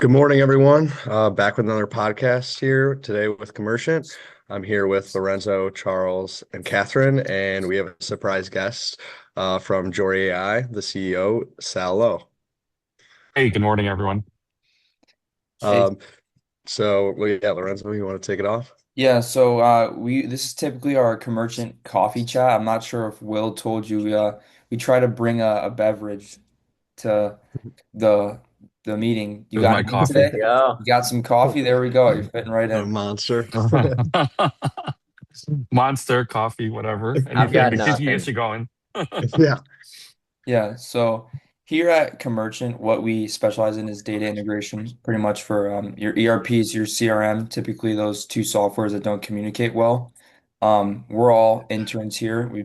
Good morning, everyone. Back with another podcast here today with Commercient. I'm here with Lorenzo, Charles, and Catherine, and we have a surprise guest from Jorie AI, the CEO, Sal Lo. Hey, good morning, everyone. Um, yeah, Lorenzo, you want to take it off? Yeah, so we this is typically our Commercient coffee chat. I'm not sure if Will told you we try to bring a beverage to the the meeting. You It was got my anything coffee. today? Yeah. You got some coffee? There we go. You're fitting right A in. monster. Monster, coffee, whatever, I've anything got to get nothing. you going. Yeah. Yeah, so here at Commercient, what we specialize in is data integration, pretty much for your ERPs, your CRM, typically those two softwares that don't communicate well. We're all interns here. I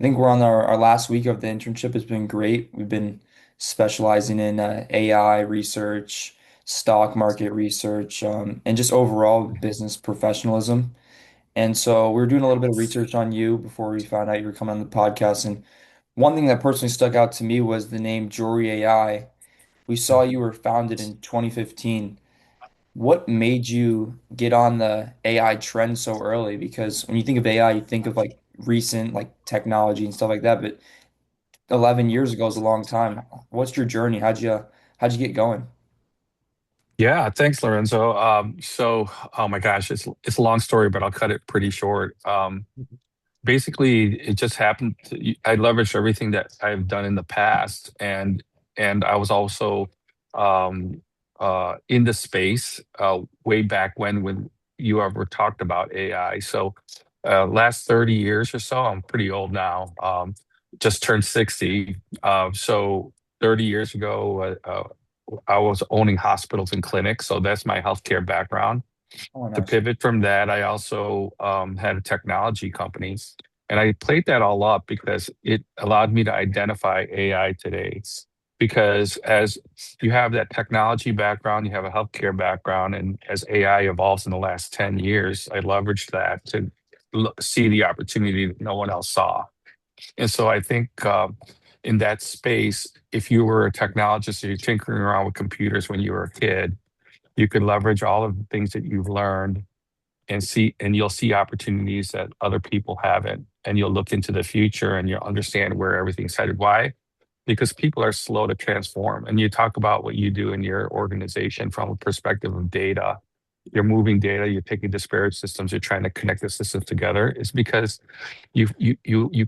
think we're on our last week of the internship. It's been great. We've been specializing in AI research, stock market research, and just overall business professionalism. And so we were doing a little bit of research on you before we found out you were coming on the podcast. And one thing that personally stuck out to me was the name Jorie AI. We saw you were founded in 2015. What made you get on the AI trend so early? Because when you think of AI, you think of like recent like technology and stuff like that, but 11 years ago is a long time. What's your journey? How'd you get going? Yeah, thanks, Lorenzo. Oh my gosh, it's a long story, but I'll cut it pretty short. Basically, it just happened. I leveraged everything that I've done in the past, and I was also um, in the space way back when you ever talked about AI. So, last 30 years or so, I'm pretty old now. Just turned 60. So 30 years ago, I was owning hospitals and clinics. So that's my healthcare background. Oh, To nice. pivot from that, I also had a technology company. And I played that all up because it allowed me to identify AI today. Because as you have that technology background, you have a healthcare background, and as AI evolves in the last 10 years, I leveraged that to see the opportunity that no one else saw. And so I think in that space, if you were a technologist or you're tinkering around with computers when you were a kid, you could leverage all of the things that you've learned and you'll see opportunities that other people haven't. And you'll look into the future and you'll understand where everything's headed. Why? Because people are slow to transform. And you talk about what you do in your organization from a perspective of data. You're moving data, you're taking disparate systems, you're trying to connect the systems together. It's because you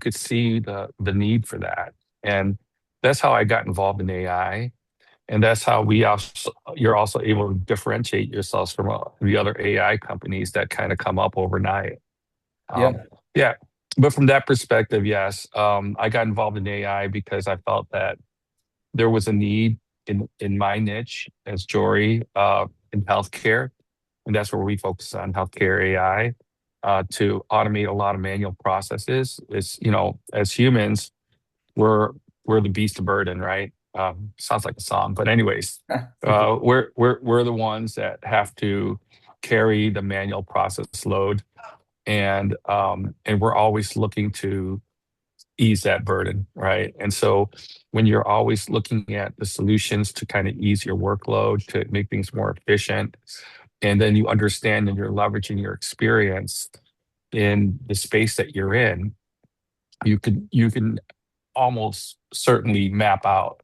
could see the need for that. And that's how I got involved in AI. And that's how you're also able to differentiate yourselves from the other AI companies that kind of come up overnight. Yeah. Yeah. But from that perspective, yes, I got involved in AI because I felt that there was a need in my niche as Jory in healthcare. And that's where we focus on healthcare AI to automate a lot of manual processes. As humans, we're we're the beast of burden, right? Sounds like a song, but anyways, we're the ones that have to carry the manual process load, and we're always looking to ease that burden, right? And so when you're always looking at the solutions to kind of ease your workload to make things more efficient, and then you understand and you're leveraging your experience in the space that you're in, you can almost certainly map out,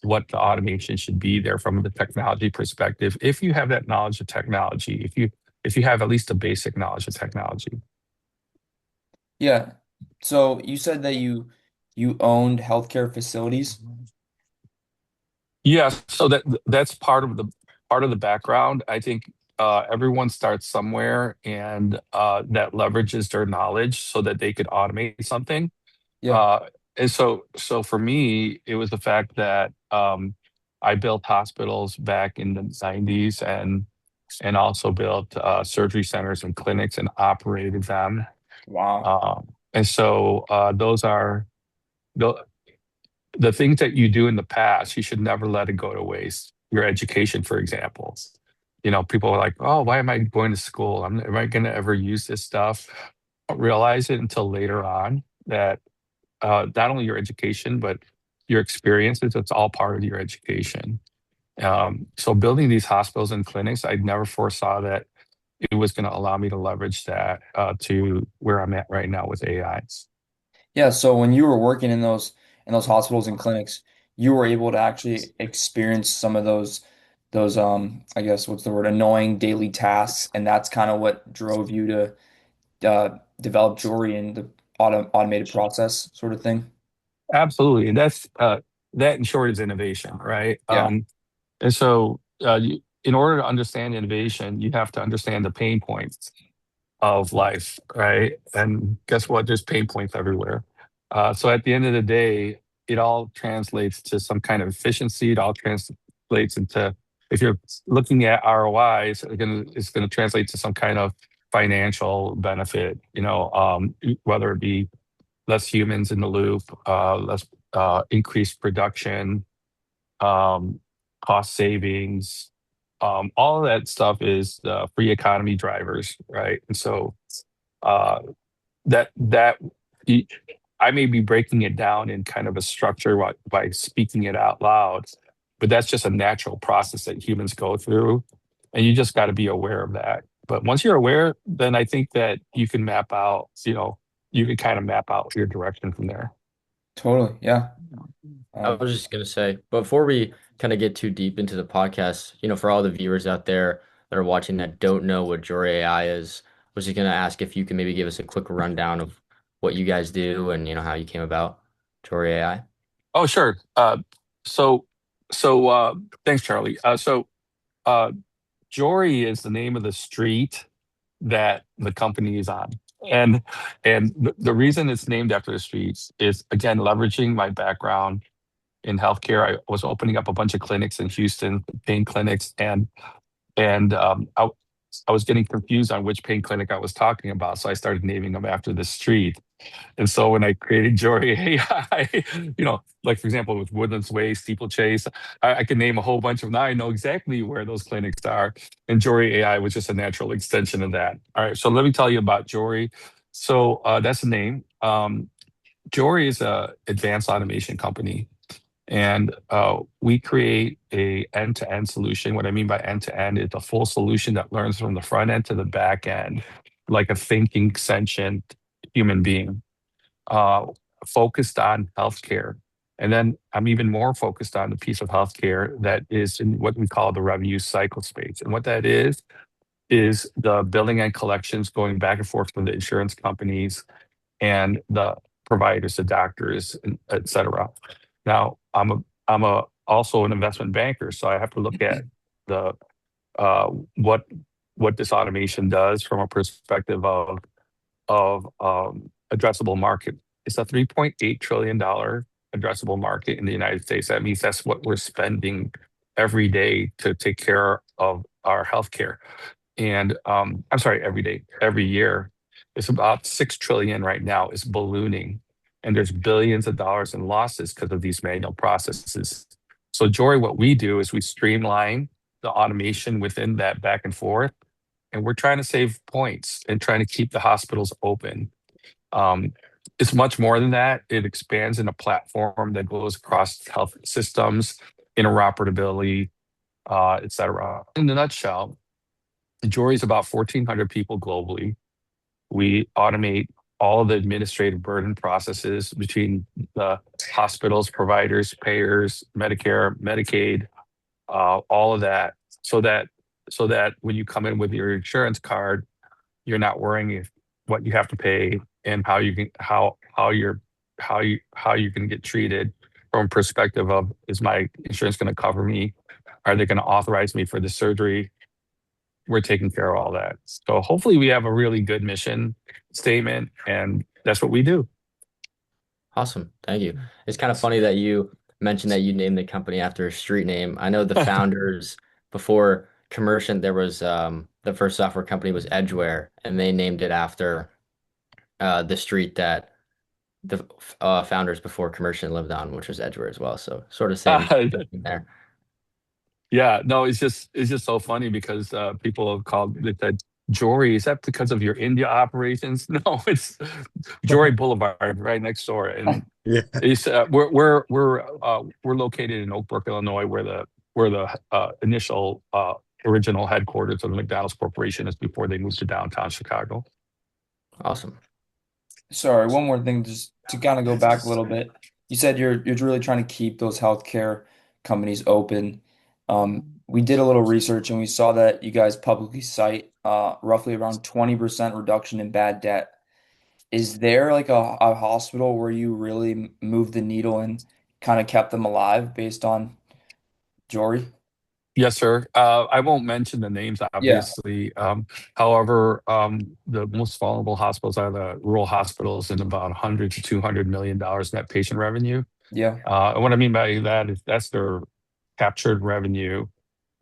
what the automation should be there from the technology perspective. If you have that knowledge of technology, if you have at least a basic knowledge of technology. Yeah. So you said that you owned healthcare facilities. Yeah, so that's part of the background. I think everyone starts somewhere, and that leverages their knowledge so that they could automate something. Yeah. Uh, and so for me, it was the fact that I built hospitals back in the 90s and also built surgery centers and clinics and operated them. Wow. And so those are the the things that you do in the past. You should never let it go to waste. Your education, for example. People are like, "Oh, why am I going to school? Am I going to ever use this stuff?" Don't realize it until later on that not only your education, but your experiences, it's all part of your education. So building these hospitals and clinics, I never foresaw that it was going to allow me to leverage that to where I'm at right now with AI. Yeah, so when you were working in those hospitals and clinics, you were able to actually experience some of those I guess what's the word, annoying daily tasks, and that's kind of what drove you to develop Jory in the automated process sort of thing. Absolutely. And that in short is innovation, right? Yeah, And so in order to understand innovation, you have to understand the pain points of life, right? And guess what? There's pain points everywhere. So at the end of the day, it all translates to some kind of efficiency. It all translates into, if you're looking at ROIs, it's going to translate to some kind of financial benefit, whether it be less humans in the loop, less increased production, um, cost savings. All of that stuff is free economy drivers, right? And so uh, that y- I may be breaking it down in kind of a structure by speaking it out loud, but that's just a natural process that humans go through, and you just got to be aware of that. But once you're aware, then I think that you can map out, you can kind of map out your direction from there. totally. Yeah. I Um, was just gonna say, before we kind of get too deep into the podcast, for all the viewers out there that are watching that don't know what Jorie AI is, I was just gonna ask if you can maybe give us a quick rundown of what you guys do and how you came about Jorie AI. Oh, sure. So, so thanks, Charlie. Uh, Jory is the name of the street that the company is on. And the reason it's named after the streets is, again, leveraging my background in healthcare. I was opening up a bunch of clinics in Houston, pain clinics, and I was getting confused on which pain clinic I was talking about. So I started naming them after the street. And so when I created Jorie AI, like for example, with Woodlands Way, Steeplechase, I can name a whole bunch of them. Now I know exactly where those clinics are. And Jorie AI was just a natural extension of that. All right. So let me tell you about Jorie. So that's the name. Jorie is a advanced automation company. And we create a end-to-end solution. What I mean by end-to-end is a full solution that learns from the front end to the back end, like a thinking sentient human being, uh, focused on healthcare. And then I'm even more focused on the piece of healthcare that is in what we call the revenue cycle space. And what that is the billing and collections going back and forth from the insurance companies and the providers, the doctors, and et cetera. Now, I'm also an investment banker, so I have to look at the uh, what what this automation does from a perspective of addressable market. It's a $3.8 trillion addressable market in the United States. That means that's what we're spending every day to take care of our healthcare. And I'm sorry, every day, every year. It's about 6 trillion right now. It's ballooning. And there's billions of dollars in losses because of these manual processes. So, Jory, what we do is we streamline the automation within that back and forth. And we're trying to save points and trying to keep the hospitals open. Um, it's much more than that. It expands in a platform that goes across health systems, interoperability, et cetera. In a nutshell, the jury is about 1,400 people globally. We automate all of the administrative burden processes between the hospitals, providers, payers, Medicare, Medicaid, all of that, so that when you come in with your insurance card, you're not worrying if what you have to pay and how you can get treated from a perspective of, is my insurance going to cover me? Are they going to authorize me for the surgery? We're taking care of all that. So hopefully we have a really good mission statement, and that's what we do. Awesome, thank you. It's kind of funny that you mentioned that you named the company after a street name. I know the founders before Commercient, there was the first software company was Edgeware, and they named it after the street that the founders before Commerciant lived on, which was Edgeware as well. So sort of same thing there. Yeah, no, it's just so funny because people have called it that Jory. Is that because of your India operations? No, it's Jory Boulevard right next door, and Yeah. it's we're located in Oak Brook, Illinois, where the initial original headquarters of the McDonald's Corporation is before they moved to downtown Chicago. Awesome. Sorry, one more thing, just to kind of go back a little bit. You said you're really trying to keep those healthcare companies open. We did a little research and we saw that you guys publicly cite roughly around 20% reduction in bad debt. Is there like a hospital where you really moved the needle and kind of kept them alive based on Jorie? Yes, sir. I won't mention the names, Yeah, obviously. However, the most vulnerable hospitals are the rural hospitals in about 100 to $200 million net patient revenue. yeah, And what I mean by that is that's their captured revenue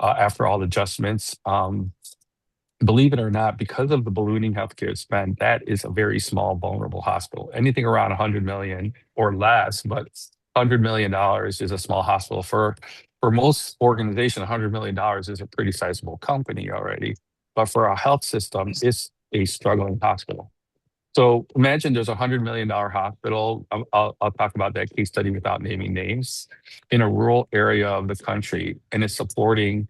after all adjustments. Believe it or not, because of the ballooning healthcare spend, that is a very small, vulnerable hospital. Anything around 100 million or less, but $100 million is a small hospital. For most organizations, $100 million is a pretty sizable company already. But for our health system, it's a struggling hospital. So imagine there's $100 million hospital. I'll talk about that case study without naming names in a rural area of the country, and it's supporting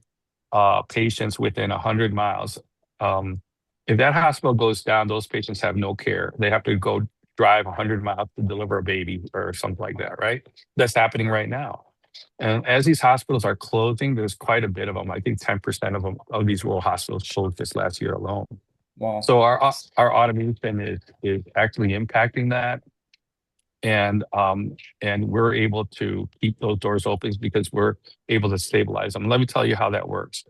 patients within 100 miles. Um, if that hospital goes down, those patients have no care. They have to go drive 100 miles to deliver a baby or something like that, right? That's happening right now. And as these hospitals are closing, there's quite a bit of them. I think 10% of them of these rural hospitals closed this last year alone. wow. So our automation is actually impacting that, and we're able to keep those doors open because we're able to stabilize them. Let me tell you how that works.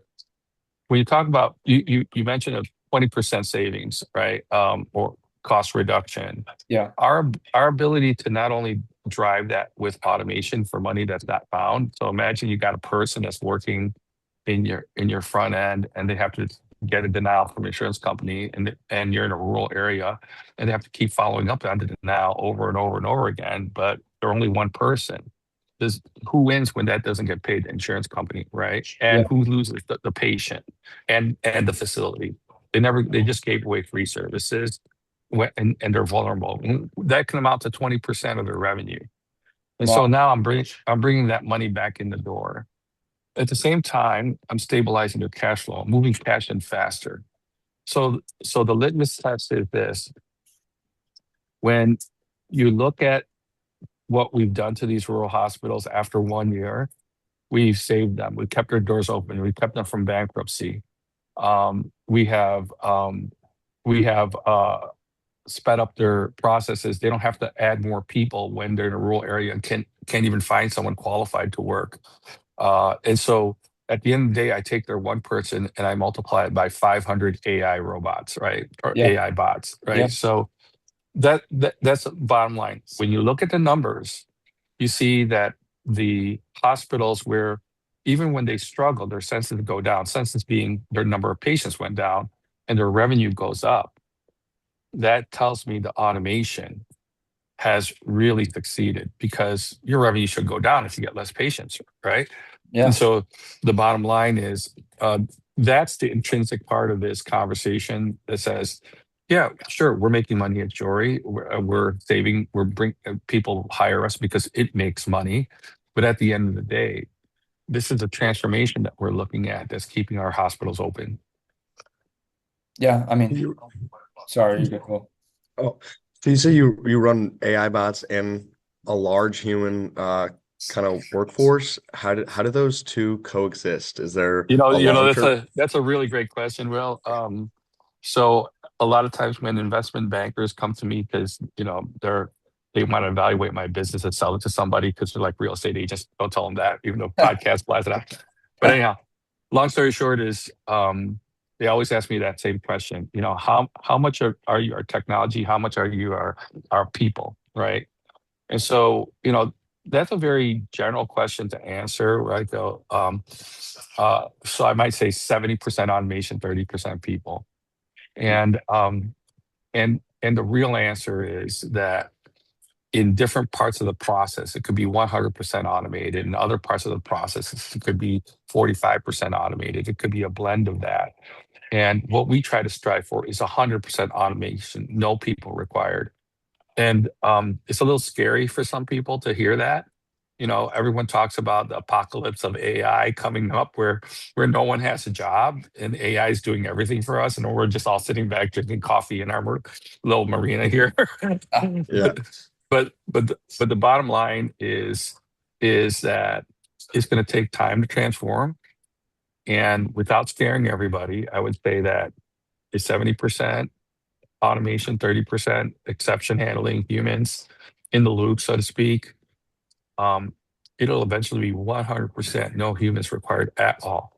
When you talk about you mentioned a 20% savings, right? Or cost reduction. Yeah, Our ability to not only drive that with automation for money that's not found. So imagine you got a person that's working in your front end, and they have to get a denial from an insurance company, and you're in a rural area, and they have to keep following up on the denial over and over and over again. But they're only one person. Does Who wins when that doesn't get paid? The insurance company, right? yeah, And who loses? The patient and the facility. They just gave away free services and they're vulnerable. That can amount to 20% of their revenue. And so wow. now I'm bringing that money back in the door. At the same time, I'm stabilizing their cash flow, moving cash in faster. So the litmus test is this: when you look at what we've done to these rural hospitals after 1 year, we've saved them. We kept their doors open. We kept them from bankruptcy. We have sped up their processes. They don't have to add more people when they're in a rural area and can't even find someone qualified to work. And so at the end of the day, I take their one person and I multiply it by 500 AI robots, right? Or Yeah, AI bots, yeah, right? So that's the bottom line. When you look at the numbers, you see that the hospitals where even when they struggle, their census go down, census being their number of patients went down and their revenue goes up. That tells me the automation has really succeeded because your revenue should go down if you get less patients, right? And yeah, so the bottom line is that's the intrinsic part of this conversation that says, yeah, sure, we're making money at Jorie. We're saving, we're bring people hire us because it makes money. But at the end of the day, this is a transformation that we're looking at that's keeping our hospitals open. yeah. I mean, You, sorry, you go. oh, so you say you run AI bots and a large human kind of workforce. How do those two coexist? Is there a long-term? That's a really great question, Will. So a lot of times when investment bankers come to me because they want to evaluate my business and sell it to somebody because they're like real estate agents. Don't tell them that, even though podcast blast it out. But anyhow, long story short is they always ask me that same question. How much are you our technology? How much are you our people, right? And so, that's a very general question to answer, right? Though, so I might say 70% automation, 30% people, and the real answer is that in different parts of the process, it could be 100% automated. In other parts of the process, it could be 45% automated. It could be a blend of that. And what we try to strive for is 100% automation, no people required. And it's a little scary for some people to hear that. everyone talks about the apocalypse of AI coming up where no one has a job and AI is doing everything for us, and we're just all sitting back drinking coffee in our little marina here. Yeah. But the bottom line is that it's going to take time to transform. And without scaring everybody, I would say that it's 70% automation, 30% exception handling, humans in the loop, so to speak. Um, It'll eventually be 100% no humans required at all.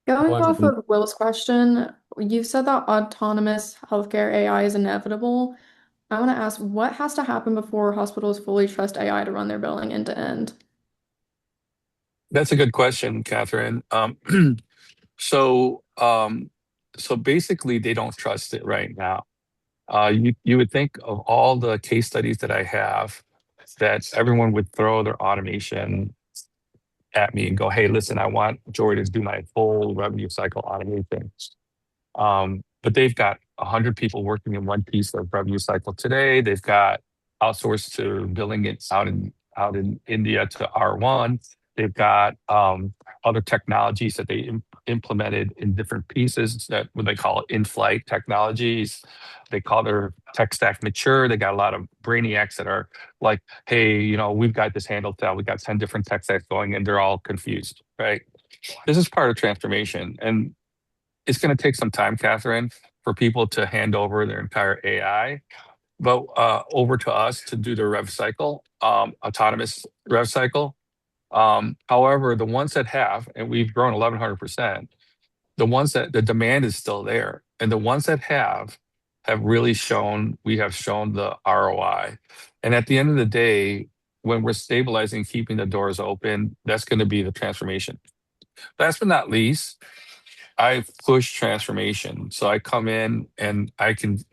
Going Well, off of Will's question, you said that autonomous healthcare AI is inevitable. I want to ask, what has to happen before hospitals fully trust AI to run their billing end to end? That's a good question, Catherine. So, so basically, they don't trust it right now. You would think of all the case studies that I have that everyone would throw their automation at me and go, "Hey, listen, I want Jorie to do my full revenue cycle automation." But they've got 100 people working in one piece of revenue cycle today. They've got outsourced to billing it out in India to R1. They've got other technologies that they implemented in different pieces that what they call in-flight technologies. They call their tech stack mature. They got a lot of brainiacs that are like, "Hey, we've got this handled down. We've got 10 different tech stacks going, and they're all confused." Right? This is part of transformation, and it's going to take some time, Catherine, for people to hand over their entire AI, but over to us to do the rev cycle, autonomous rev cycle. However, the ones that have, and we've grown 1,100%, the ones that the demand is still there, and the ones that have really shown, we have shown the ROI. And at the end of the day, when we're stabilizing, keeping the doors open, that's going to be the transformation. Last but not least, I push transformation. So I come in and I can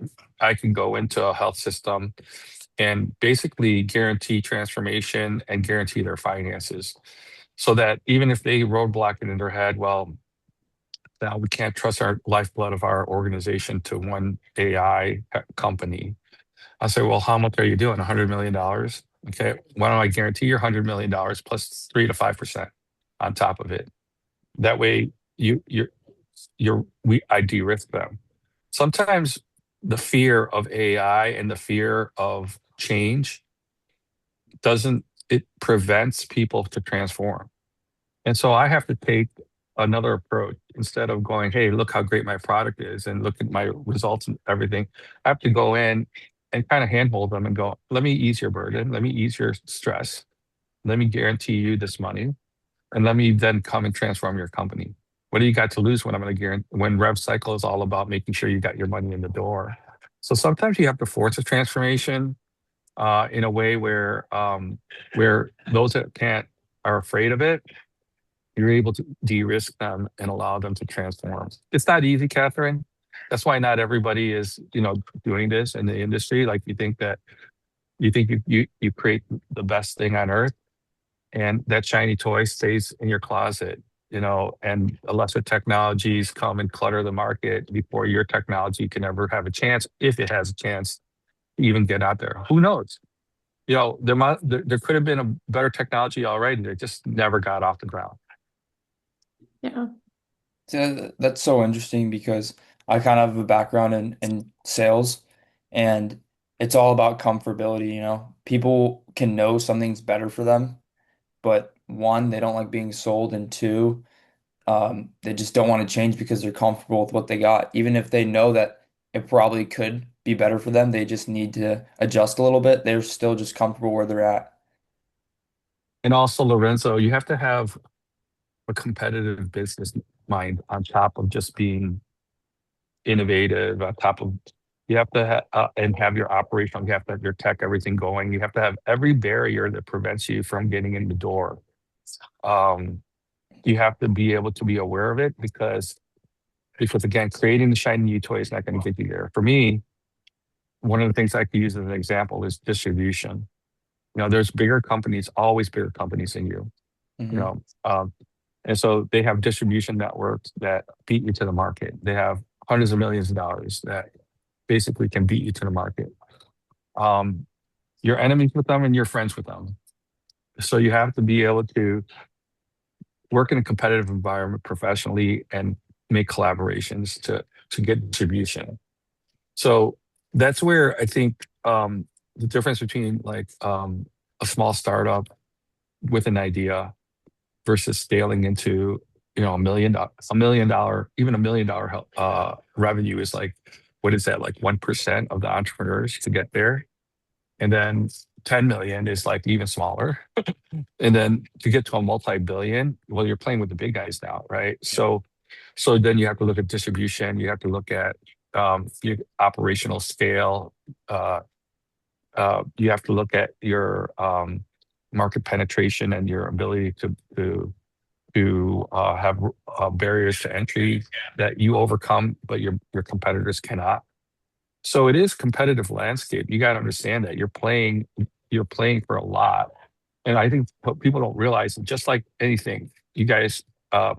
go into a health system and basically guarantee transformation and guarantee their finances. So that even if they roadblock it in their head, well, now we can't trust our lifeblood of our organization to one AI company. I say, well, how much are you doing? $100 million. Okay, why don't I guarantee your $100 million plus 3 to 5% on top of it? That way, I de-risk them. Sometimes the fear of AI and the fear of change it prevents people to transform. And so I have to take another approach instead of going, "Hey, look how great my product is and look at my results and everything." I have to go in and kind of handhold them and go, "Let me ease your burden. Let me ease your stress. Let me guarantee you this money. And let me then come and transform your company. What do you got to lose when I'm going to guarantee when rev cycle is all about making sure you got your money in the door?" So sometimes you have to force a transformation in a way where those that can't are afraid of it. You're able to de-risk them and allow them to transform. It's not easy, Catherine. That's why not everybody is, doing this in the industry. Like you think you create the best thing on earth, and that shiny toy stays in your closet, and the lesser technologies come and clutter the market before your technology can ever have a chance, if it has a chance to even get out there. Who knows? There could have been a better technology already that just never got off the ground. Yeah. So that's so interesting because I kind of have a background in sales, and it's all about comfortability, People can know something's better for them, but one, they don't like being sold, and two, they just don't want to change because they're comfortable with what they got. Even if they know that it probably could be better for them, they just need to adjust a little bit. They're still just comfortable where they're at. And also, Lorenzo, you have to have a competitive business mind on top of just being innovative, on top of you have to and have your operational, you have to have your tech, everything going. You have to have every barrier that prevents you from getting in the door. Um, you have to be able to be aware of it because again, creating the shiny new toy is not going to get you there. For me, one of the things I could use as an example is distribution. There's bigger companies, always bigger companies than you. You Mhm. know, um, and so they have distribution networks that beat you to the market. They have hundreds of millions of dollars that basically can beat you to the market. You're enemies with them and you're friends with them. So you have to be able to work in a competitive environment professionally and make collaborations to get distribution. So that's where I think the difference between like a small startup with an idea versus scaling into $1 million, even $1 million revenue is like, what is that, like 1% of the entrepreneurs to get there, and then 10 million is like even smaller, and then to get to a multi-billion, well, you're playing with the big guys now, right? So then you have to look at distribution, you have to look at your operational scale, uh, you have to look at your market penetration and your ability to have barriers to entry that you overcome, but your competitors cannot. So it is competitive landscape. You got to understand that you're playing for a lot, and I think what people don't realize, just like anything, you guys, I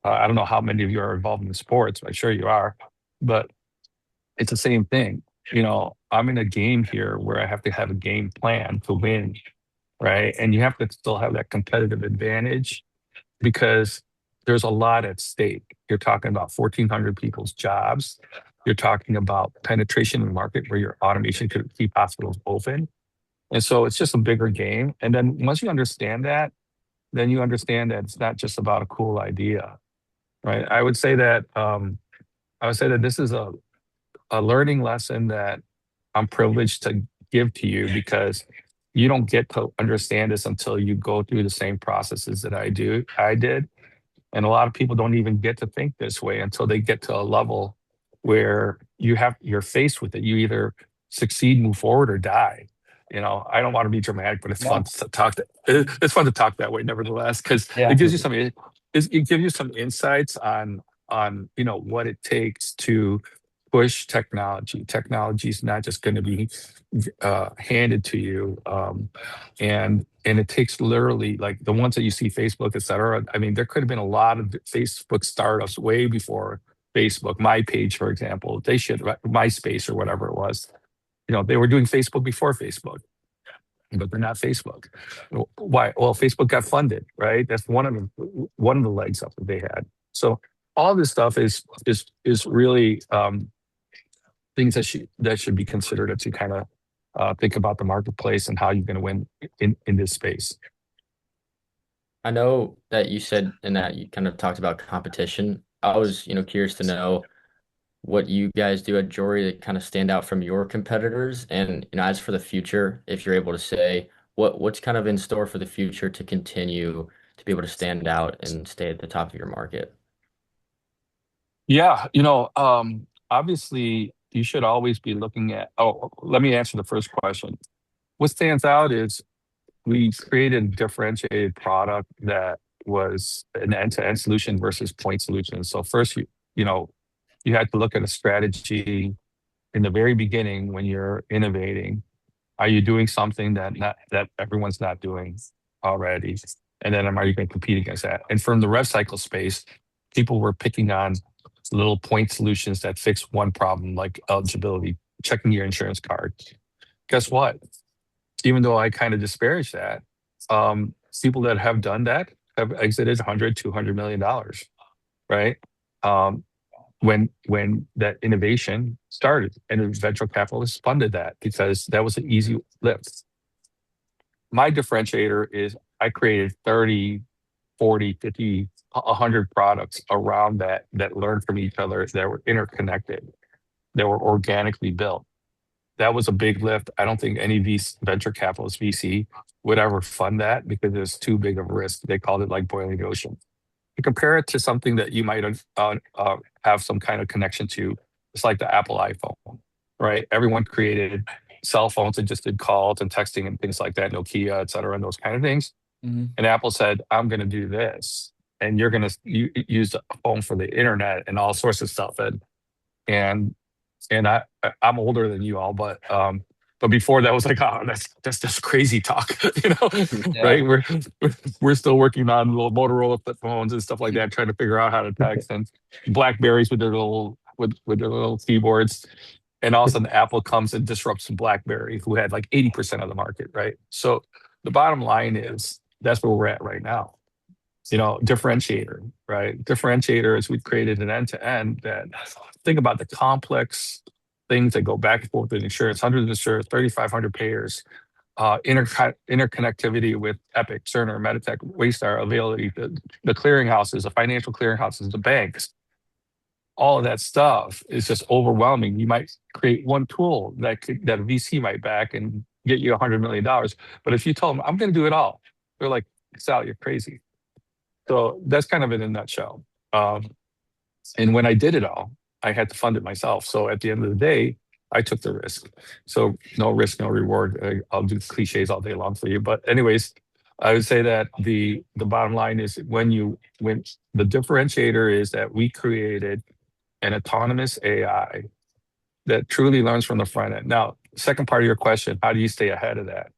don't know how many of you are involved in sports. I'm sure you are, but it's the same thing. I'm in a game here where I have to have a game plan to win, right? And you have to still have that competitive advantage because there's a lot at stake. You're talking about 1,400 people's jobs. You're talking about penetration in the market where your automation could keep hospitals open. And so it's just a bigger game. And then once you understand that, then you understand that it's not just about a cool idea, right? I would say that this is a learning lesson that I'm privileged to give to you because you don't get to understand this until you go through the same processes that I did. And a lot of people don't even get to think this way until they get to a level where you're faced with it. You either succeed, move forward, or die. I don't want to be dramatic, but it's fun No. to talk. It's fun to talk that way, nevertheless, because Yeah. it gives you it gives you some insights on what it takes to push technology. Technology is not just going to be handed to you, and it takes literally, like the ones that you see, Facebook, et cetera. I mean, there could have been a lot of Facebook startups way before Facebook. My Page, for example, they should MySpace or whatever it was. They were doing Facebook before Facebook, but they're not Facebook. Why? Well, Facebook got funded, right? That's one of the legs up that they had. So all this stuff is really things that should be considered as you kind of think about the marketplace and how you're going to win in this space. I know that you said in that you kind of talked about competition. I was, curious to know what you guys do at Jory that kind of stand out from your competitors. And, as for the future, if you're able to say what's kind of in store for the future to continue to be able to stand out and stay at the top of your market. Yeah, obviously you should always be looking at. Oh, let me answer the first question. What stands out is we created a differentiated product that was an end-to-end solution versus point solution. So first, you know, you had to look at a strategy in the very beginning when you're innovating. Are you doing something that everyone's not doing already? And then are you going to compete against that? And from the rev cycle space, people were picking on little point solutions that fix one problem, like eligibility, checking your insurance card. Guess what? Even though I kind of disparage that, people that have done that have exited 100, $200 million, right? Um, when that innovation started, and venture capitalists funded that because that was an easy lift. My differentiator is I created 30, 40, 50, 100 products around that learned from each other, that were interconnected, that were organically built. That was a big lift. I don't think any venture capitalist VC would ever fund that because it's too big of a risk. They called it like boiling the ocean. To compare it to something that you might have some kind of connection to, it's like the Apple iPhone, right? Everyone created cell phones and just did calls and texting and things like that, Nokia, et cetera, and those kind of things. Hmm. And Apple said, I'm going to do this. And you're going to use the phone for the internet and all sorts of stuff. And I'm older than you all, but before that was like, oh, that's just crazy talk, Yeah. right? We're still working on little Motorola flip phones and stuff like that, trying to figure out how to text, and Blackberries with their little keyboards, and all of a sudden Apple comes and disrupts BlackBerry, who had like 80% of the market, right? So the bottom line is that's where we're at right now. Differentiator, right? Differentiator is we've created an end-to-end that think about the complex things that go back and forth with insurance, hundreds of insurers, 3,500 payers, interconnectivity with Epic, Cerner, Meditech, Waystar, availability, the clearinghouses, the financial clearinghouses, the banks, all of that stuff is just overwhelming. You might create one tool that a VC might back and get you $100 million. But if you tell them, I'm going to do it all, they're like, Sal, you're crazy. So that's kind of it in a nutshell. And when I did it all, I had to fund it myself. So at the end of the day, I took the risk. So no risk, no reward. I'll do cliches all day long for you. But anyways, I would say that the bottom line is when the differentiator is that we created an autonomous AI that truly learns from the front end. Now, second part of your question, how do you stay ahead of that?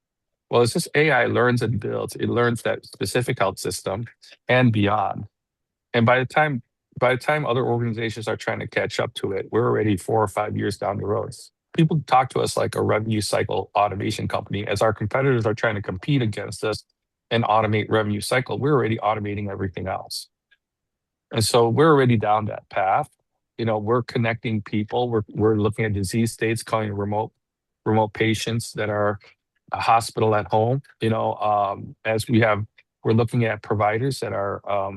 Well, it's just AI learns and builds. It learns that specific health system and beyond. And by the time other organizations are trying to catch up to it, we're already 4 or 5 years down the road. People talk to us like a revenue cycle automation company. As our competitors are trying to compete against us and automate revenue cycle, we're already automating everything else. And so we're already down that path. We're connecting people. We're looking at disease states, calling remote patients that are a hospital at home. We're looking at providers that are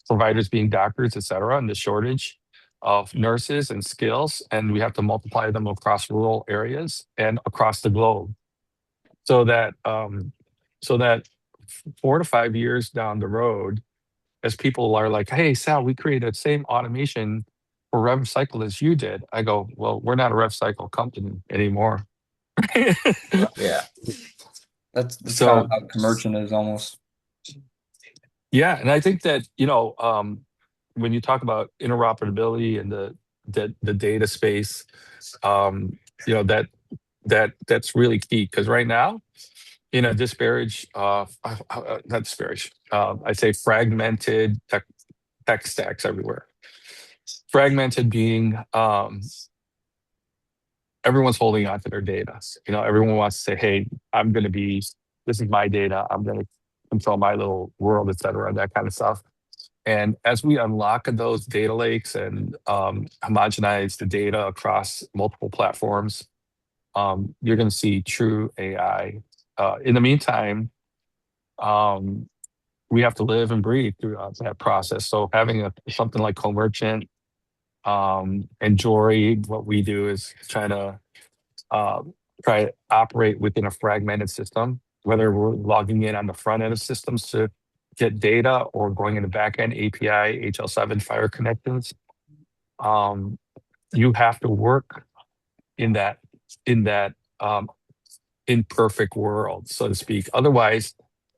providers being doctors, et cetera, and the shortage of nurses and skills, and we have to multiply them across rural areas and across the globe, so that 4 to 5 years down the road, as people are like, "Hey, Sal, we created the same automation for rev cycle as you did." I go, "Well, we're not a rev cycle company anymore." Yeah. That's kind of So how Commercient is almost. yeah, and I think that when you talk about interoperability and the data space, that's really key, because right now, not disparage, I'd say fragmented tech stacks everywhere. Fragmented being everyone's holding on to their data. Everyone wants to say, "Hey, this is my data. I'm going to control my little world," et cetera, that kind of stuff. And as we unlock those data lakes and homogenize the data across multiple platforms, you're going to see true AI. In the meantime, we have to live and breathe throughout that process. So having something like Commercient and Jorie, what we do is try to operate within a fragmented system, whether we're logging in on the front end of systems to get data or going in the back end API, HL7 Fire connections. You have to work in that imperfect world, so to speak. Otherwise,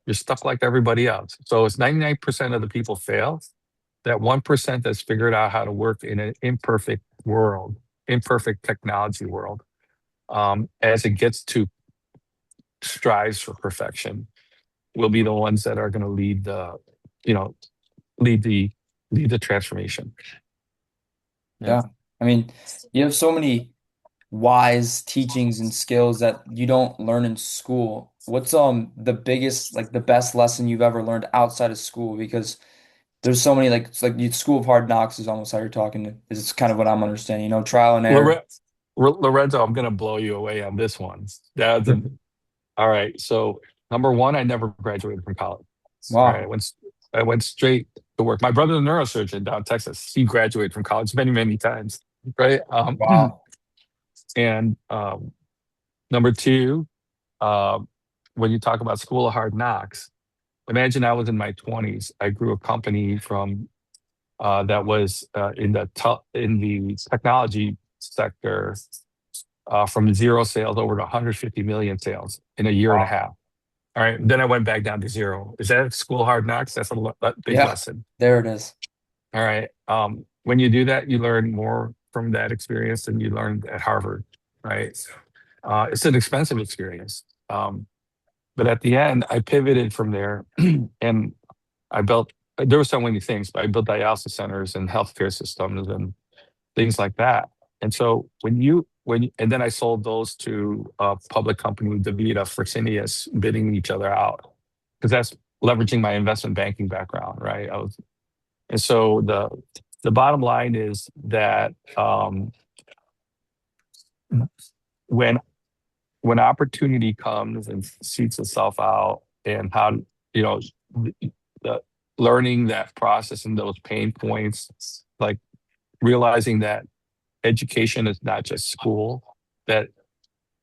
you're stuck like everybody else. So it's 99% of the people fail. That 1% that's figured out how to work in an imperfect world, imperfect technology world, as it gets to strives for perfection, will be the ones that are going to lead the transformation. Yeah. I mean, you have so many wise teachings and skills that you don't learn in school. What's the biggest, like the best lesson you've ever learned outside of school? Because there's so many, like it's like you school of hard knocks is almost how you're talking to. Is kind of what I'm understanding. Trial and error. Lorenzo, I'm going to blow you away on this one. All right. So number one, I never graduated from college. All right. Wow. I went straight to work. My brother's a neurosurgeon down in Texas. He graduated from college many, many times. Right. Wow. And number two, when you talk about school of hard knocks, imagine I was in my 20s. I grew a company from that was in the technology sector, from 0 sales over to 150 million sales in a year and a half. All right. Then I went back down to 0. Is that school hard knocks? That's a big lesson. There it is. All right. When you do that, you learn more from that experience than you learned at Harvard. Right. It's an expensive experience. But at the end, I pivoted from there and there were so many things, but I built dialysis centers and healthcare systems and things like that. And so when and then I sold those to a public company, DaVita, Fresenius, bidding each other out, because that's leveraging my investment banking background, right? And so the bottom line is that when opportunity comes and seeks itself out, and how, you know, the, the learning that process and those pain points, like realizing that education is not just school, that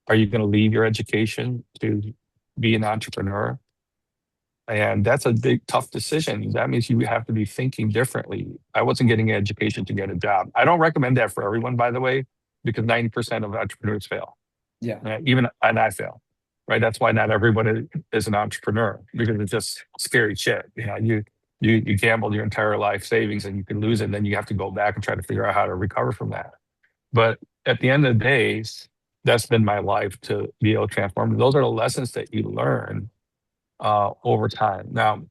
are you going to leave your education to be an entrepreneur? And that's a big, tough decision. That means you have to be thinking differently. I wasn't getting an education to get a job. I don't recommend that for everyone, by the way, because 90% of entrepreneurs fail. Yeah. And I fail, right? That's why not everyone is an entrepreneur, because it's just scary shit. You gamble your entire life savings and you can lose it, and then you have to go back and try to figure out how to recover from that. But at the end of the day, that's been my life, to be able to transform. Those are the lessons that you learn over time. Now,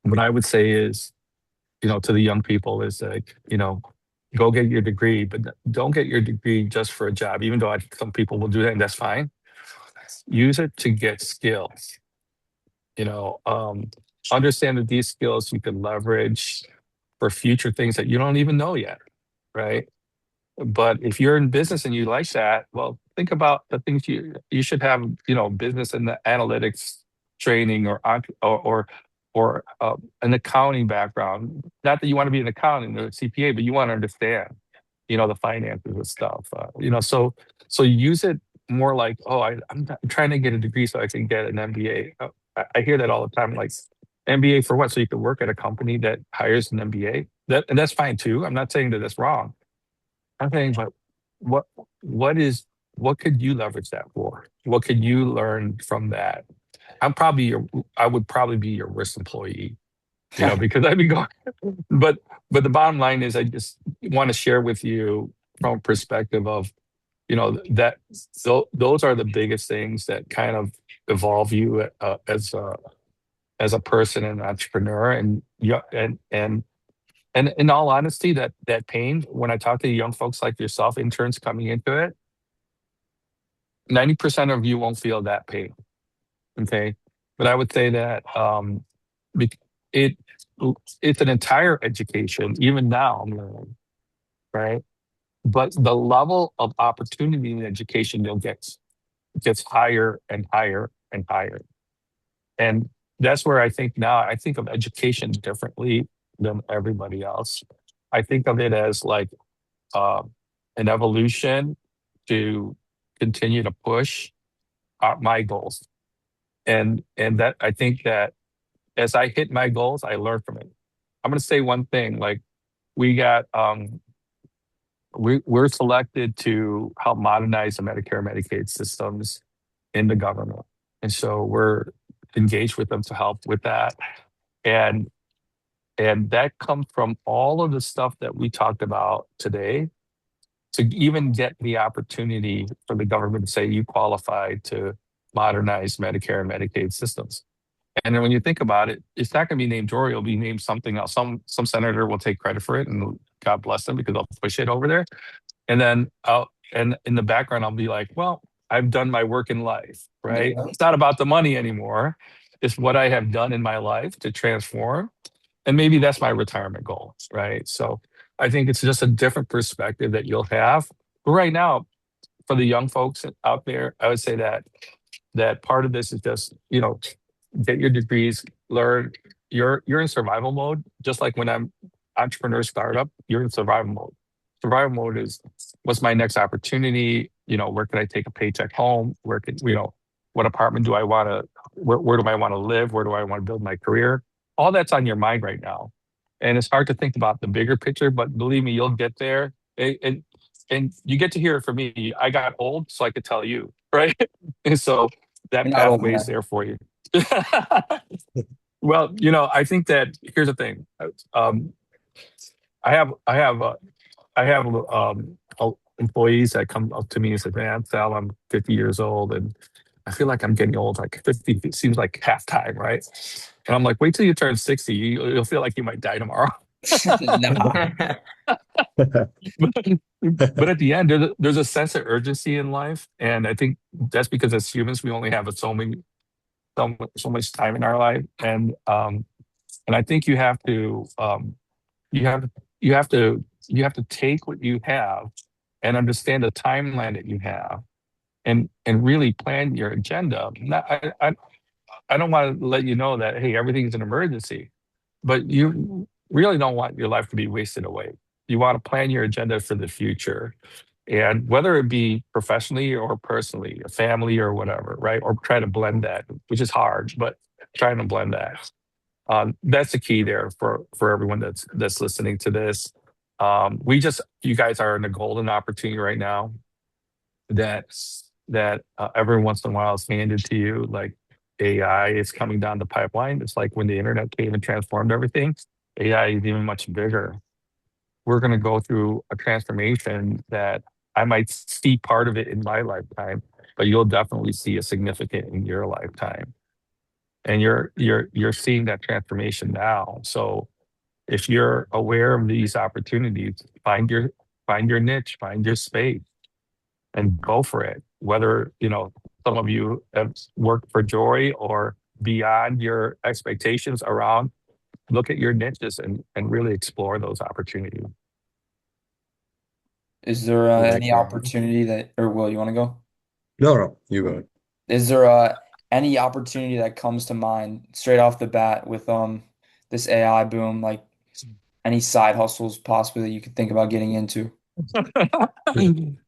what I would say is, to the young people is like, go get your degree, but don't get your degree just for a job, even though some people will do that, and that's fine. Use it to get skills. Understand that these skills you can leverage for future things that you don't even know yet, right? But if you're in business and you like that, well, think about the things you should have, business and the analytics training, or an accounting background. Not that you want to be an accountant or a CPA, but you want to understand, the finances and stuff. So use it more like, oh, I'm trying to get a degree so I can get an MBA. I hear that all the time, like, MBA for what? So you can work at a company that hires an MBA. And that's fine too. I'm not saying that that's wrong. I'm saying, but what what could you leverage that for? What could you learn from that? I would probably be your worst employee, because I'd be going. But the bottom line is, I just want to share with you from a perspective of, that those are the biggest things that kind of evolve you as a person and an entrepreneur. And and in all honesty, that pain, when I talk to young folks like yourself, interns coming into it, 90% of you won't feel that pain. Okay. But I would say that it it's an entire education, even now I'm learning, right? But the level of opportunity in education you'll get gets higher and higher and higher. And that's where I think of education differently than everybody else. I think of it as like uh, an evolution to continue to push out my goals. And that, I think that as I hit my goals, I learn from it. I'm going to say one thing, like, we got we're selected to help modernize the Medicare and Medicaid systems in the government. And so we're engaged with them to help with that. And that comes from all of the stuff that we talked about today, to even get the opportunity for the government to say you qualify to modernize Medicare and Medicaid systems. And then when you think about it, it's not going to be named Jorie, it'll be named something else. Some senator will take credit for it, and God bless them, because they'll push it over there. And then and in the background, I'll be like, well, I've done my work in life, right? Yeah. It's not about the money anymore. It's what I have done in my life to transform. And maybe that's my retirement goal, right? So I think it's just a different perspective that you'll have. But right now, for the young folks out there, I would say that part of this is just, get your degrees, learn. You're in survival mode, just like when I'm entrepreneur startup, you're in survival mode. Survival mode is, what's my next opportunity? Where can I take a paycheck home? Where can, what apartment do I want to, where do I want to live? Where do I want to build my career? All that's on your mind right now. And it's hard to think about the bigger picture, but believe me, you'll get there. And you get to hear it from me. I got old, so I could tell you, right? And so that You're not old pathway is yet. there for you. Well, I think that, here's the thing. I have I have I have employees that come up to me and say, "Man, Sal, I'm 50 years old, and I feel like I'm getting old. Like 50 seems like half time, right?" And I'm like, "Wait till you turn 60. You'll feel like you might die tomorrow." No. But at the end, there's a sense of urgency in life, and I think that's because as humans, we only have so much time in our life, and I think you have you have you have to take what you have and understand the timeline that you have, and really plan your agenda. I don't want to let you know that, hey, everything's an emergency, but you really don't want your life to be wasted away. You want to plan your agenda for the future. And whether it be professionally or personally, a family or whatever, right? Or try to blend that, which is hard, but trying to blend that. That's the key there for everyone that's listening to this. You guys are in a golden opportunity right now that every once in a while is handed to you. Like AI is coming down the pipeline. It's like when the internet came and transformed everything. AI is even much bigger. We're going to go through a transformation that I might see part of it in my lifetime, but you'll definitely see a significant in your lifetime. And you're seeing that transformation now. So if you're aware of these opportunities, find your niche, find your space, and go for it. Whether some of you have worked for Jorie or beyond your expectations around, look at your niches and really explore those opportunities. Is there Very any cool. opportunity that, or Will, you want to go? No, you go. Is there any opportunity that comes to mind straight off the bat with this AI boom, like any side hustles possibly that you could think about getting into?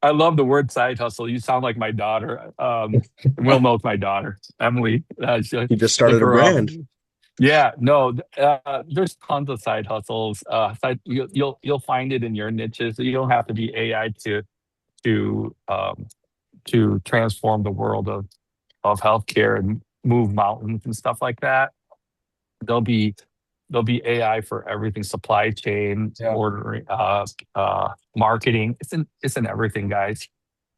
I love the word side hustle. You sound like my daughter. Will knows my daughter, Emily. You just Look started a her up. brand. Yeah, no, there's tons of side hustles. You'll find it in your niches. You don't have to be AI to um, to transform the world of healthcare and move mountains and stuff like that. There'll be there'll be AI for everything, supply chain, Yeah. ordering, marketing. It's in everything, guys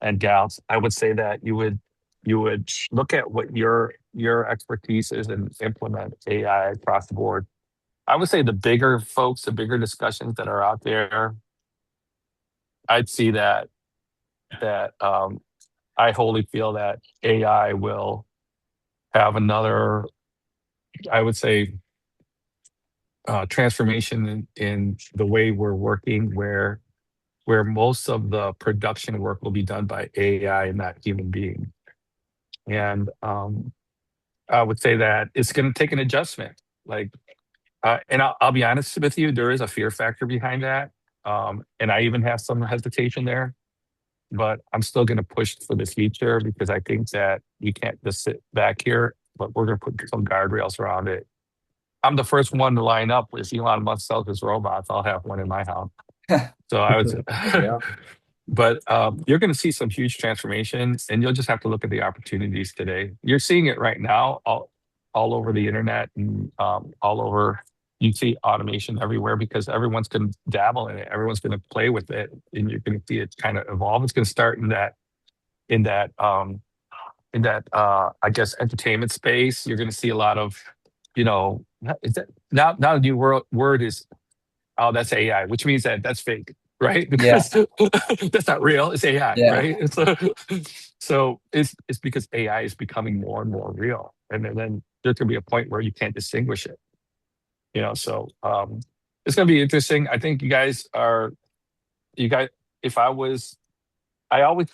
and gals. I would say that you would look at what your expertise is and implement AI across the board. I would say the bigger folks, the bigger discussions that are out there, I'd see that I wholly feel that AI will have another, I would say, transformation in the way we're working, where most of the production work will be done by AI and not human beings. And I would say that it's going to take an adjustment. Like, and I'll be honest with you, there is a fear factor behind that, and I even have some hesitation there. But I'm still going to push for the future because I think that we can't just sit back here, but we're going to put some guardrails around it. I'm the first one to line up. If Elon Musk sells his robots, I'll have one in my house. So I would say, Yeah. but you're going to see some huge transformations, and you'll just have to look at the opportunities today. You're seeing it right now, all over the internet and all over. You see automation everywhere because everyone's going to dabble in it. Everyone's going to play with it, and you're going to see it kind of evolve. It's going to start in that I guess entertainment space. You're going to see a lot of, is that now the new word is, oh, that's AI, which means that that's fake, right? Yeah. Because that's not real. It's AI, Yeah. right? So it's because AI is becoming more and more real, and then there's gonna be a point where you can't distinguish it. So it's gonna be interesting. I think you guys. If I was, I always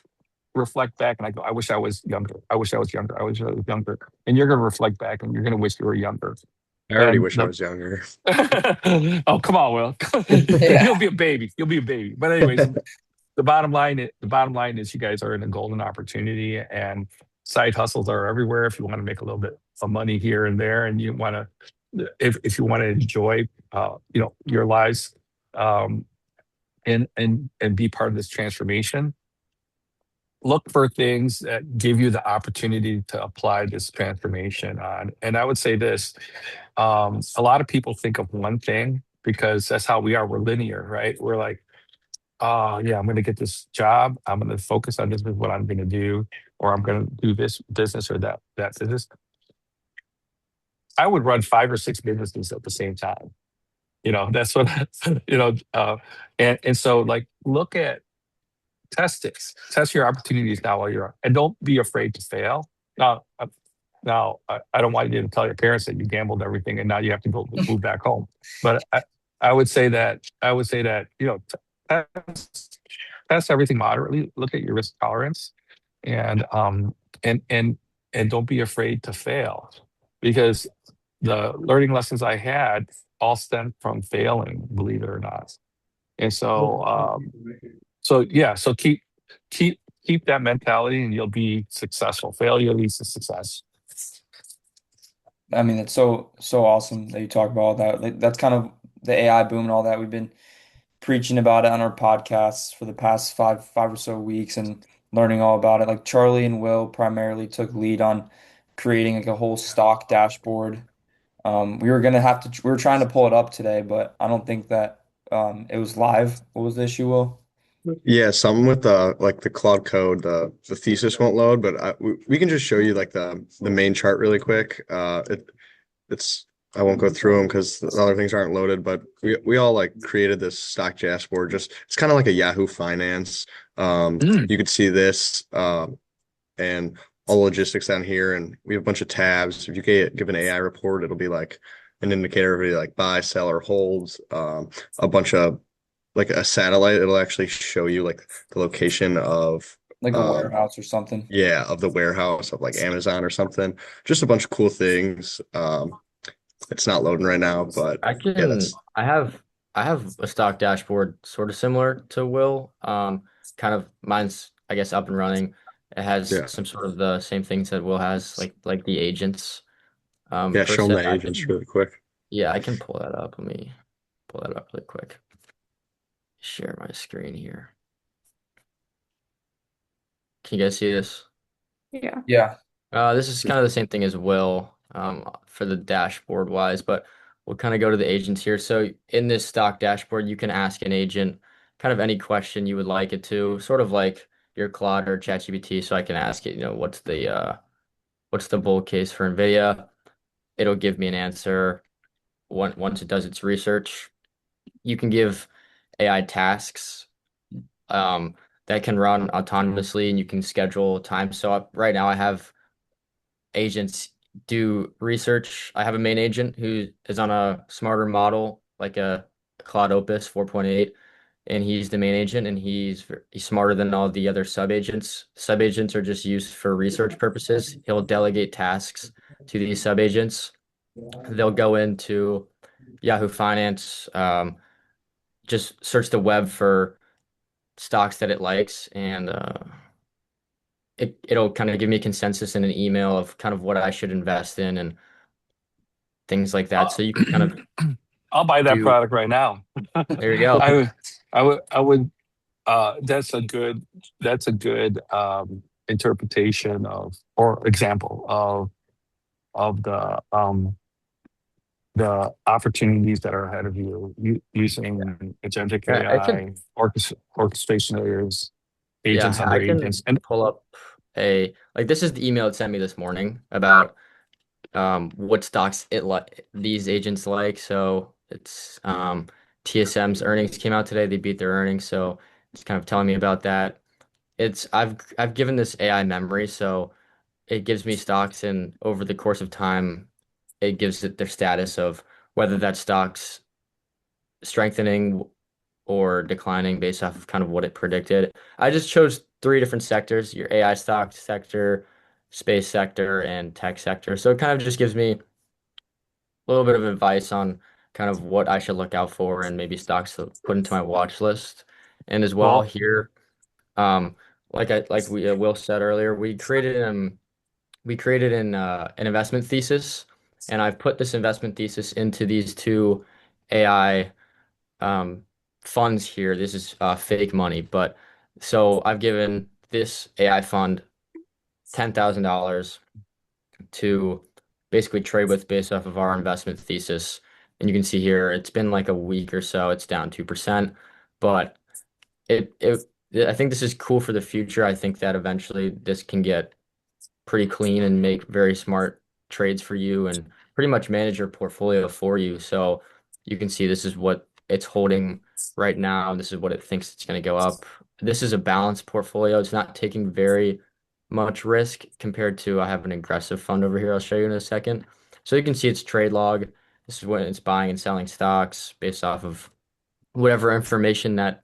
reflect back and I go, I wish I was younger. I wish I was younger. I wish I was younger. And you're gonna reflect back and you're gonna wish you were younger. I already And wish I was younger. oh, come on, Will. Yeah. You'll be a baby. You'll be a baby. But anyways, the bottom line is you guys are in a golden opportunity, and side hustles are everywhere. If you want to make a little bit of money here and there, and you want to, if you want to enjoy, your lives, um, and be part of this transformation, look for things that give you the opportunity to apply this transformation on. And I would say this, a lot of people think of one thing because that's how we are. We're linear, right? We're like, oh yeah, I'm going to get this job. I'm going to focus on this is what I'm going to do, or I'm going to do this business or that business. I would run 5 or 6 businesses at the same time. That's what and so like look at test your opportunities now while you're and don't be afraid to fail. Now, I don't want you to tell your parents that you gambled everything and now you have to go move back home. But I would say that test test everything moderately. Look at your risk tolerance, and and and and don't be afraid to fail, because the learning lessons I had all stemmed from failing, believe it or not. And so yeah, so keep that mentality and you'll be successful. Failure leads to success. I mean, it's so awesome that you talk about all that. Like, that's kind of the AI boom and all that. We've been preaching about it on our podcasts for the past five or so weeks and learning all about it. Like Charlie and Will primarily took lead on creating like a whole stock dashboard. We were trying to pull it up today, but I don't think that it was live. What was the issue, Will? Yeah, something with the like the Claude code, the thesis won't load, but we can just show you like the main chart really quick. It's I won't go through them because the other things aren't loaded, but we all like created this stock dashboard. Just it's kind of like a Yahoo Finance. Mm. You could see this and all logistics down here, and we have a bunch of tabs. If you give an AI report, it'll be like an indicator of like buy, sell, or holds. A bunch of like a satellite. It'll actually show you like the location of Like a um warehouse or something. yeah, of the warehouse of like Amazon or something. Just a bunch of cool things. It's not loading right now, but I yeah, can that's I have a stock dashboard sort of similar to Will. Kind of mine's I guess up and running. It has yeah. some sort of the same things that Will has, like the agents. Yeah, Per show them se, the agents really quick. yeah, I can pull that up. Let me pull that up really quick. Share my screen here. Can you guys see this? Yeah. Yeah. This is kind of the same thing as Will, for the dashboard wise, but we'll kind of go to the agents here. So in this stock dashboard, you can ask an agent kind of any question you would like it to, sort of like your Claude or ChatGPT. So I can ask it, what's the bull case for NVIDIA? It'll give me an answer once it does its research. You can give AI tasks, um, that can run autonomously, and you can schedule time. So right now I have agents do research. I have a main agent who is on a smarter model, like a Cloud Opus 4.8, and he's the main agent, and he's smarter than all the other sub agents. Sub agents are just used for research purposes. He'll delegate tasks to these sub agents. They'll go into Yahoo Finance, just search the web for stocks that it likes, and it'll kind of give me a consensus in an email of kind of what I should invest in and things like that. Uh, So you can kind of I'll buy that do, product right now. there you go. I would. That's a good interpretation of or example of the opportunities that are ahead of you, using agentic I can, AI, orchestration layers, agents yeah, under I can agents, and pull up like this is the email it sent me this morning about what stocks it like these agents like. So it's TSM's earnings came out today. They beat their earnings, so it's kind of telling me about that. It's I've given this AI memory, so it gives me stocks, and over the course of time, it gives it their status of whether that stock's strengthening or declining based off of kind of what it predicted. I just chose three different sectors, your AI stock sector, space sector, and tech sector. So it kind of just gives me a little bit of advice on kind of what I should look out for and maybe stocks to put into my watch list. And as well well, here, um, like we Will said earlier, we created an investment thesis, and I've put this investment thesis into these two AI um, funds here. This is fake money, but so I've given this AI fund $10,000 to basically trade with based off of our investment thesis. And you can see here, it's been like a week or so, it's down 2%, but it, it, I think this is cool for the future. I think that eventually this can get pretty clean and make very smart trades for you and pretty much manage your portfolio for you. So You can see this is what it's holding right now. This is what it thinks it's going to go up. This is a balanced portfolio. It's not taking very much risk compared to I have an aggressive fund over here. I'll show you in a second. So you can see its trade log. This is when it's buying and selling stocks based off of whatever information that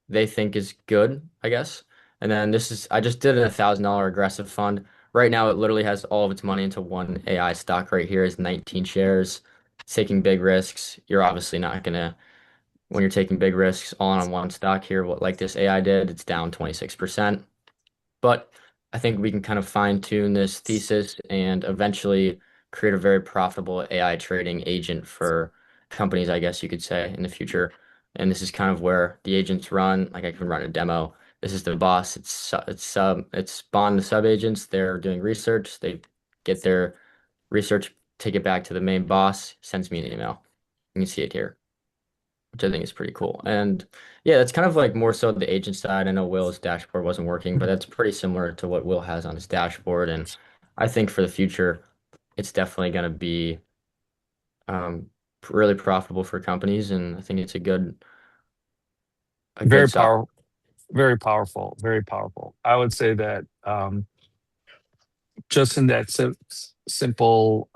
they think is good, I guess. And then this is, I just did a $1,000 aggressive fund. Right now, it literally has all of its money into one AI stock right here is 19 shares. It's taking big risks. You're obviously not gonna, when you're taking big risks all on one stock here, what like this AI did, it's down 26%. But I think we can kind of fine tune this thesis and eventually create a very profitable AI trading agent for companies, I guess you could say, in the future. And this is kind of where the agents run. Like I can run a demo. This is the boss. It's spawned the sub agents. They're doing research. They get their research, take it back to the main boss, sends me an email. You can see it here, which I think is pretty cool. And yeah, that's kind of like more so the agent side. I know Will's dashboard wasn't working, but that's pretty similar to what Will has on his dashboard. And I think for the future, it's definitely going to be um, really profitable for companies. And I think it's a good Very software. powerful, very powerful, very powerful. I would say that just in that simple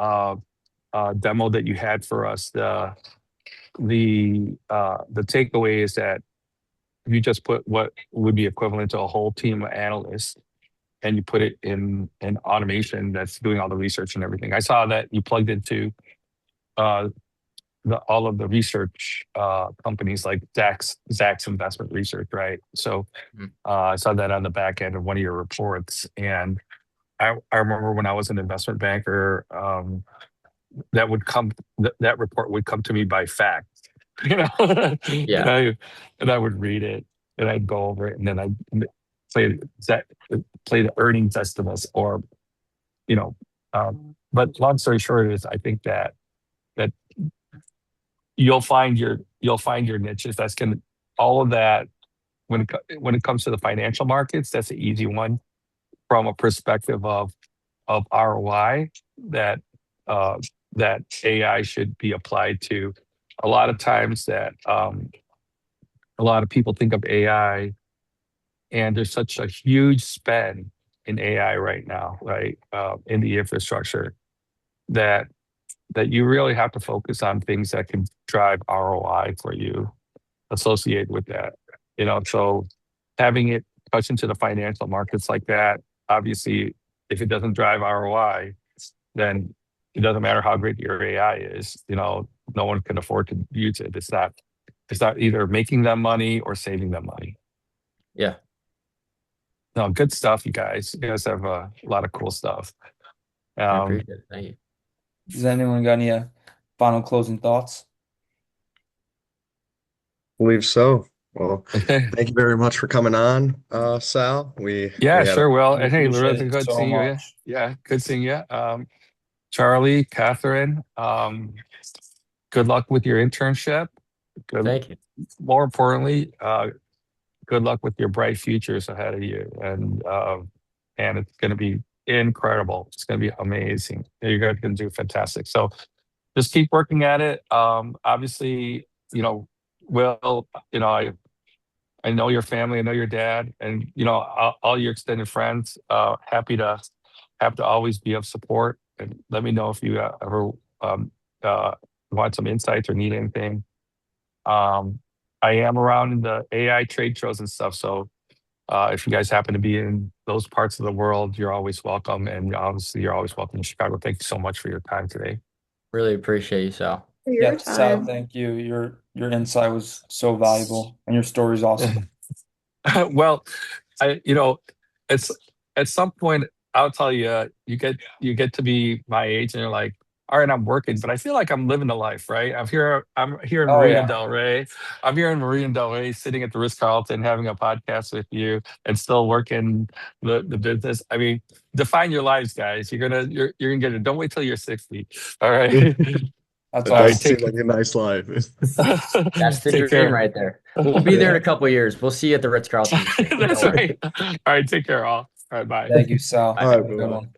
demo that you had for us, the takeaway is that if you just put what would be equivalent to a whole team of analysts and you put it in an automation that's doing all the research and everything. I saw that you plugged into uh, all of the research companies like Zacks Investment Research, right? So Mhm. I saw that on the back end of one of your reports. And I remember when I was an investment banker, that would come, that report would come to me by fax, you know, Yeah, and I would read it and I'd go over it and then I'd play that, play the earnings estimates or, you know, but long story short is I think that you'll find your niches. That's going to, all of that when it comes to the financial markets, that's an easy one from a perspective of ROI that uh, that AI should be applied to. A lot of times that a lot of people think of AI, and there's such a huge spend in AI right now, right, in the infrastructure that you really have to focus on things that can drive ROI for you associated with that. You know, so having it touch into the financial markets like that, obviously, if it doesn't drive ROI, then it doesn't matter how great your AI is. You know, no one can afford to use it. It's not either making them money or saving them money. yeah, No, good stuff, you guys. You guys have a lot of cool stuff. I Um, appreciate it. Thank you. Does anyone got any final closing thoughts? Believe so. Well, thank you very much for coming on, Sal. yeah, We had a sure. Well, We and hey, appreciate Loretta, it good so seeing you. Yeah, much. yeah, good seeing you. Charlie, Catherine, good luck with your internship. Good, Thank you. more importantly, good luck with your bright futures ahead of you, and it's going to be incredible. It's going to be amazing. You guys are going to do fantastic. So just keep working at it. Obviously, you know, Will, you know, I know your family, I know your dad, and you know all your extended friends. Happy to always be of support. And let me know if you ever um, uh, want some insights or need anything. Um, I am around in the AI trade shows and stuff, so if you guys happen to be in those parts of the world, you're always welcome. And obviously, you're always welcome in Chicago. Thank you so much for your time today. Really appreciate you, Sal. For Yeah, your Sal, time. thank you. Your insight was so valuable and your story's awesome. Well, you know, it's at some point I'll tell you, you get to be my age, and you're like, all right, I'm working, but I feel like I'm living the life, right? I'm here in Oh Marina yeah. Del Rey. I'm here in Marina Del Rey, sitting at the Ritz Carlton, having a podcast with you, and still working the business. I mean, define your lives, guys. You're gonna get it. Don't wait till you're 60. All right. That's All right. does awesome. seem like a nice life. That's the Take dream care. right there. We'll be there in a couple of years. We'll see you at the Ritz-Carlton soon. Don't That's worry. right. All right. Take care, all. All right. Bye. Thank you, Sal. All Bye. right, Have a good bye-bye. one.